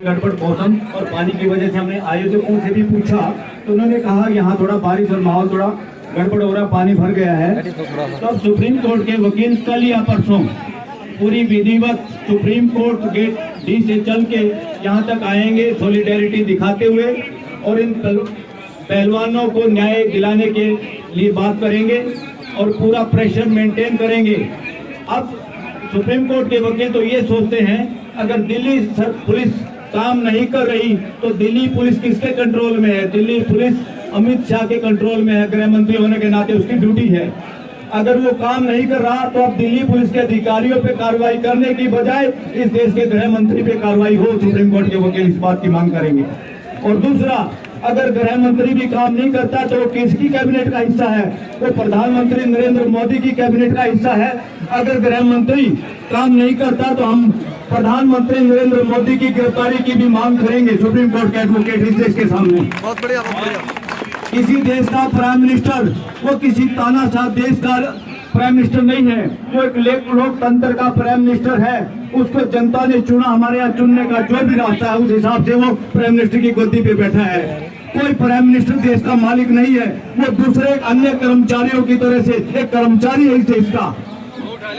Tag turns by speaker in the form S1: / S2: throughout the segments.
S1: गड़बड़ मौसम और पानी की वजह से हमने आयोजकों से भी पूछा तो उन्होंने कहा यहाँ थोड़ा बारिश और माहौल थोड़ा गड़बड़ हो रहा, पानी भर गया है। तो अब सुप्रीम कोर्ट के वकील कल या परसों पूरी विधिवत सुप्रीम कोर्ट गेट डी से चल के यहाँ तक आएंगे, सॉलिडेरिटी दिखाते हुए और इन पहलवानों को न्याय दिलाने के लिए बात करेंगे और पूरा प्रेशर मेंटेन करेंगे। अब सुप्रीम कोर्ट के वकील तो ये सोचते हैं अगर दिल्ली पुलिस काम नहीं कर रही तो दिल्ली पुलिस किसके कंट्रोल में है? दिल्ली पुलिस अमित शाह के कंट्रोल में है, गृह मंत्री होने के नाते उसकी ड्यूटी है। अगर वो काम नहीं कर रहा तो अब दिल्ली पुलिस के अधिकारियों पे कार्रवाई करने की बजाय इस देश के गृह मंत्री पे कार्रवाई हो। सुप्रीम कोर्ट के वकील इस बात की मांग करेंगे। और दूसरा, अगर गृह मंत्री भी काम नहीं करता तो वो किसकी कैबिनेट का हिस्सा है? वो प्रधानमंत्री नरेंद्र मोदी की कैबिनेट का हिस्सा है। अगर गृह मंत्री काम नहीं करता तो हम प्रधानमंत्री नरेंद्र मोदी की गिरफ्तारी की भी मांग करेंगे सुप्रीम कोर्ट के एडवोकेट इस देश के सामने।
S2: बहुत बढ़िया, बहुत बढ़िया।
S1: किसी देश का प्राइम मिनिस्टर वो किसी तानाशाह देश का प्राइम मिनिस्टर नहीं है, वो एक लोकतंत्र का प्राइम मिनिस्टर है। उसको जनता ने चुना, हमारे यहाँ चुनने का जो भी रास्ता है उस हिसाब से वो प्राइम मिनिस्टर की गद्दी पे बैठा है। कोई प्राइम मिनिस्टर देश का मालिक नहीं है, वो दूसरे अन्य कर्मचारियों की तरह से एक कर्मचारी है इस देश का।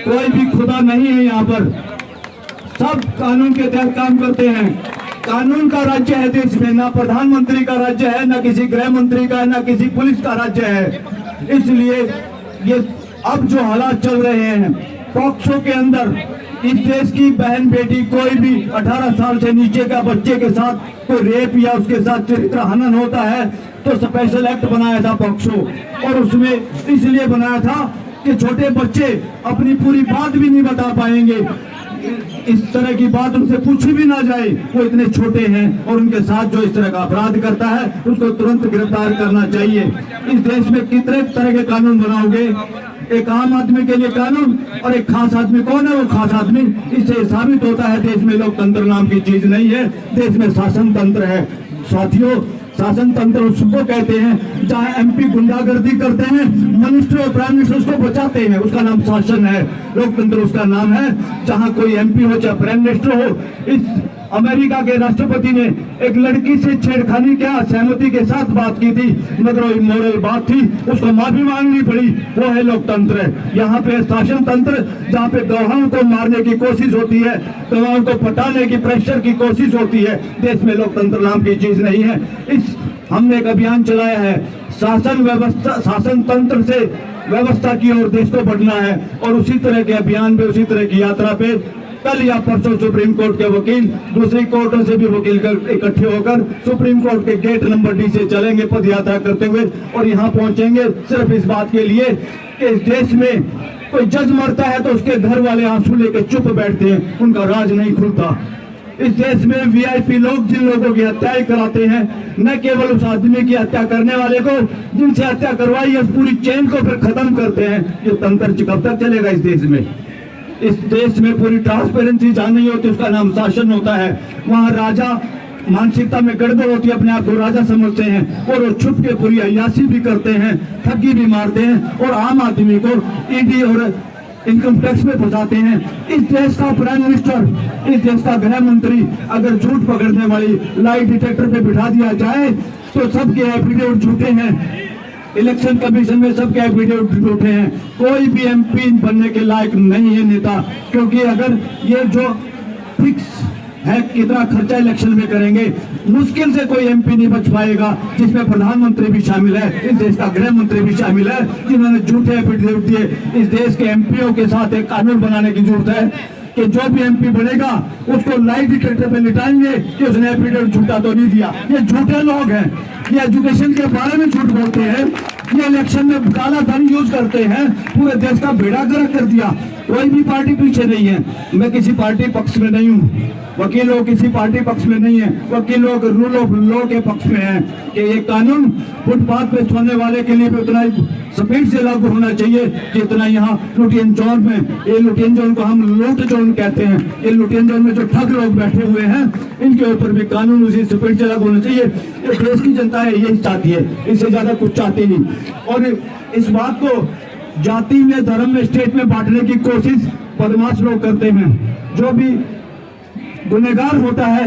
S1: कोई भी खुदा नहीं है यहाँ पर, सब कानून के तहत काम करते हैं। कानून का राज्य है देश में, ना प्रधानमंत्री का राज्य है, ना किसी गृह मंत्री का, ना किसी पुलिस का राज्य है। इसलिए ये अब जो हालात चल रहे हैं पॉक्सो के अंदर, इस देश की बहन बेटी कोई भी 18 साल से नीचे का बच्चे के साथ कोई रेप या उसके साथ चरित्र हनन होता है तो स्पेशल एक्ट बनाया था पॉक्सो, और उसमें इसलिए बनाया था कि छोटे बच्चे अपनी पूरी बात भी नहीं बता पाएंगे, इस तरह की बात उनसे पूछी भी ना जाए, वो इतने छोटे हैं। और उनके साथ जो इस तरह का अपराध करता है उसको तुरंत गिरफ्तार करना चाहिए। इस देश में कितने तरह के कानून बनाओगे? एक आम आदमी के लिए कानून और एक खास आदमी। कौन है वो खास आदमी? इससे साबित होता है देश में लोकतंत्र नाम की चीज नहीं है, देश में शासन तंत्र है। साथियों, शासन तंत्र उसको कहते हैं जहाँ एमपी गुंडागर्दी करते हैं, मिनिस्टर और प्राइम मिनिस्टर उसको बचाते हैं, उसका नाम शासन है। लोकतंत्र उसका नाम है जहाँ कोई एमपी हो चाहे प्राइम मिनिस्टर हो। इस अमेरिका के राष्ट्रपति ने एक लड़की से छेड़खानी क्या सहमति के साथ बात की थी, मगर वो इमोरल बात थी, उसको माफी मांगनी पड़ी। वो है लोकतंत्र। यहाँ पे शासन तंत्र जहाँ पे गवाहों को मारने की कोशिश होती है, गवाहों को पटाने की प्रेशर की कोशिश होती है। देश में लोकतंत्र नाम की चीज नहीं है। हमने एक अभियान चलाया है, शासन व्यवस्था, शासन तंत्र से व्यवस्था की ओर देश को बढ़ना है। और उसी तरह के अभियान पे, उसी तरह की यात्रा पे कल या परसों सुप्रीम कोर्ट के वकील दूसरी कोर्टों से भी वकील इकट्ठे होकर सुप्रीम कोर्ट के गेट नंबर डी से चलेंगे पद यात्रा करते हुए, और यहाँ पहुंचेंगे सिर्फ इस बात के लिए कि इस देश में कोई जज मरता है तो उसके घर वाले आंसू लेके चुप बैठते हैं, उनका राज नहीं खुलता। इस देश में वीआईपी लोग जिन लोगों की हत्याएं कराते हैं, न केवल उस आदमी की हत्या करने वाले को जिनसे हत्या करवाई है, उस पूरी चेन को फिर खत्म करते हैं। ये तंत्र कब तक चलेगा इस देश में? इस देश में पूरी ट्रांसपेरेंसी जहाँ नहीं होती उसका नाम शासन होता है। वहाँ राजा मानसिकता में गड़बड़ होती है, अपने आप को राजा समझते हैं और वो छुप के पूरी अय्यासी भी करते हैं, ठगी भी मारते हैं और आम आदमी को ईडी और इनकम टैक्स में फंसाते हैं। इस देश का प्राइम मिनिस्टर, इस देश का गृह मंत्री अगर झूठ पकड़ने वाली लाई डिटेक्टर पे बिठा दिया जाए तो सबके एफिडेविट झूठे हैं। इलेक्शन कमीशन में सबके एफिडेविट झूठे हैं। कोई भी एमपी बनने के लायक नहीं है नेता, क्योंकि अगर ये जो फिक्स है कितना खर्चा इलेक्शन में करेंगे, मुश्किल से कोई एमपी नहीं बच पाएगा जिसमें प्रधानमंत्री भी शामिल है, इस देश का गृह मंत्री भी शामिल है, जिन्होंने झूठे एफिडेविट दिए। इस देश के एमपीओ के साथ एक कानून बनाने की जरूरत है कि जो भी एमपी बनेगा उसको लाई डिटेक्टर पे लिटाएंगे कि उसने एफिडेविट झूठा तो नहीं दिया। ये झूठे लोग हैं, ये एजुकेशन के बारे में झूठ बोलते हैं, ये इलेक्शन में काला धन यूज करते हैं, पूरे देश का बेड़ा गर्क कर दिया। कोई भी पार्टी पीछे नहीं है, मैं किसी पार्टी पक्ष में नहीं हूँ, वकील लोग किसी पार्टी पक्ष में नहीं है, वकील लोग रूल ऑफ लॉ के पक्ष में है कि ये कानून फुटपाथ पे सोने वाले के लिए भी उतना ही स्पीड से लागू होना चाहिए जितना यहाँ लुटियन जोन में। ये लुटियन जोन को हम लूट जोन कहते हैं, ये लुटियन जोन में जो ठग लोग बैठे हुए हैं इनके ऊपर भी कानून उसी स्पीड से लागू होना चाहिए। ये देश की जनता है, यही चाहती है, इससे ज्यादा कुछ चाहती नहीं। और इस बात को जाति में, धर्म में, स्टेट में बांटने की कोशिश बदमाश लोग करते हैं। जो भी गुनहगार होता है